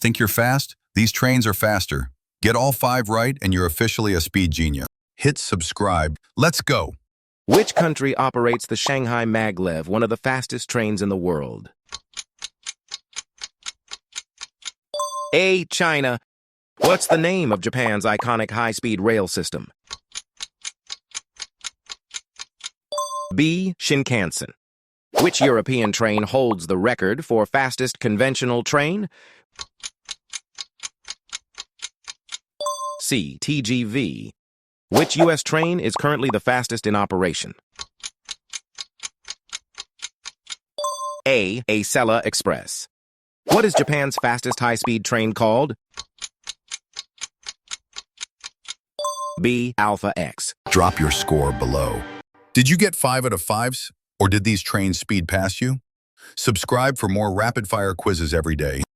Think you're fast? These trains are faster. Get all 5 right and you're officially a speed genius. Hit subscribe. Let's go. Which country operates the Shanghai Maglev, one of the fastest trains in the world? A. China. What's the name of Japan's iconic high-speed rail system? B. Shinkansen. Which European train holds the record for fastest conventional train? C. TGV. Which U.S. train is currently the fastest in operation? A. Acela Express. What is Japan's fastest high-speed train called? B. Alpha X. Drop your score below. Did you get 5 out of 5s? Or did these trains speed past you? Subscribe for more rapid-fire quizzes every day.